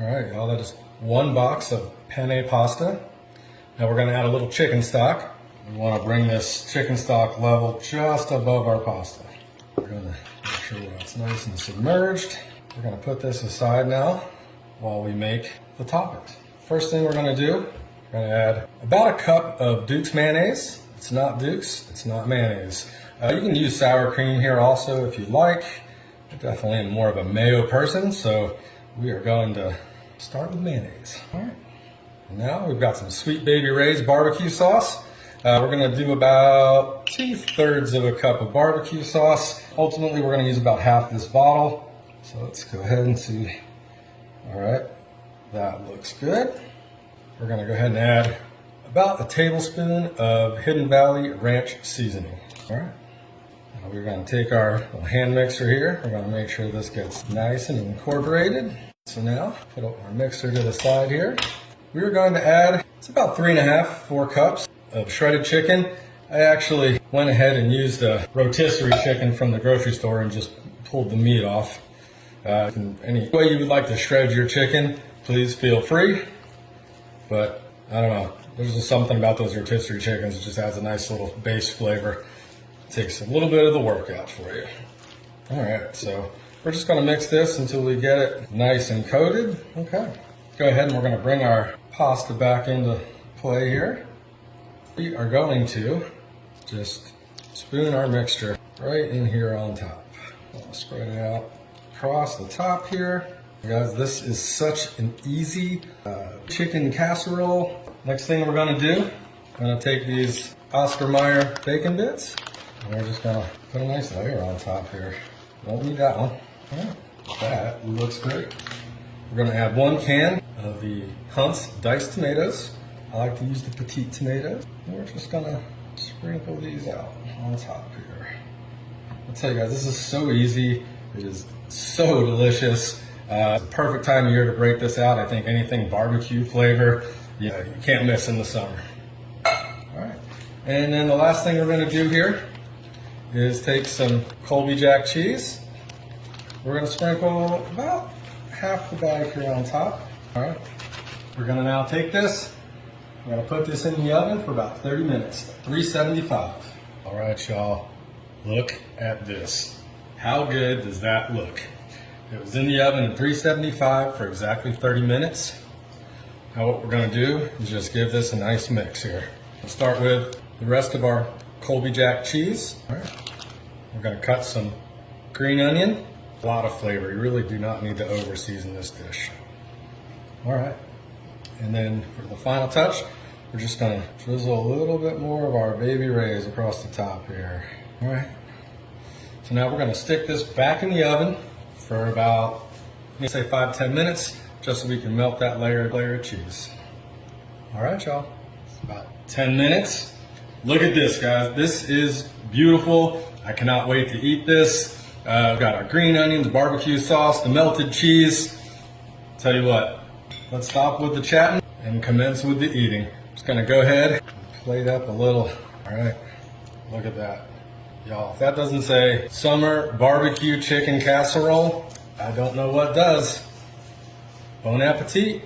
All right, y'all, that is 1 box of penne pasta. Now we're gonna add a little chicken stock. We wanna bring this chicken stock level just above our pasta. We're gonna make sure it's nice and submerged. We're gonna put this aside now while we make the toppings. First thing we're gonna do, we're gonna add about a cup of Duke's mayonnaise. It's not Duke's, it's not mayonnaise. You can use sour cream here also if you like. I definitely am more of a mayo person, so we are going to start with mayonnaise. All right. And now we've got some Sweet Baby Ray's barbecue sauce. We're gonna do about 2/3 of a cup of barbecue sauce. Ultimately, we're gonna use about half this bottle. So let's go ahead and see. All right, that looks good. We're gonna go ahead and add about a tablespoon of Hidden Valley Ranch seasoning. All right. Now we're gonna take our little hand mixer here. We're gonna make sure this gets nice and incorporated. So now, put our mixer to the side here. We are going to add, it's about 3.5, 4 cups of shredded chicken. I actually went ahead and used a rotisserie chicken from the grocery store and just pulled the meat off. Any way you would like to shred your chicken, please feel free. But I don't know, there's just something about those rotisserie chickens that just adds a nice little base flavor. Takes a little bit of the work out for you. All right, so we're just gonna mix this until we get it nice and coated. Okay, go ahead and we're gonna bring our pasta back into play here. We are going to just spoon our mixture right in here on top. I'll spread it out across the top here. Guys, this is such an easy chicken casserole. Next thing we're gonna do, I'm gonna take these Oscar Mayer bacon bits. And we're just gonna put a nice layer on top here. Don't need that one. Yeah, that looks great. We're gonna add 1 can of the Hunt's diced tomatoes. I like to use the petite tomatoes. And we're just gonna sprinkle these out on top here. I'll tell you guys, this is so easy. It is so delicious. Perfect time of year to break this out. I think anything barbecue flavor, you can't miss in the summer. All right, and then the last thing we're gonna do here is take some Colby Jack cheese. We're gonna sprinkle about half the bag here on top. All right, we're gonna now take this, we're gonna put this in the oven for about 30 minutes, 375. All right, y'all, look at this. How good does that look? It was in the oven at 375 for exactly 30 minutes. Now what we're gonna do is just give this a nice mix here. We'll start with the rest of our Colby Jack cheese. All right. We're gonna cut some green onion. A lot of flavor. You really do not need to over season this dish. All right. And then for the final touch, we're just gonna drizzle a little bit more of our Baby Ray's across the top here. All right. So now we're gonna stick this back in the oven for about, let's say 5-10 minutes, just so we can melt that layer of cheese. All right, y'all. It's about 10 minutes. Look at this, guys. This is beautiful. I cannot wait to eat this. We've got our green onions, barbecue sauce, the melted cheese. Tell you what, let's stop with the chatting and commence with the eating. Just gonna go ahead and plate up a little. All right, look at that. Y'all, if that doesn't say summer barbecue chicken casserole, I don't know what does. Bon appetit.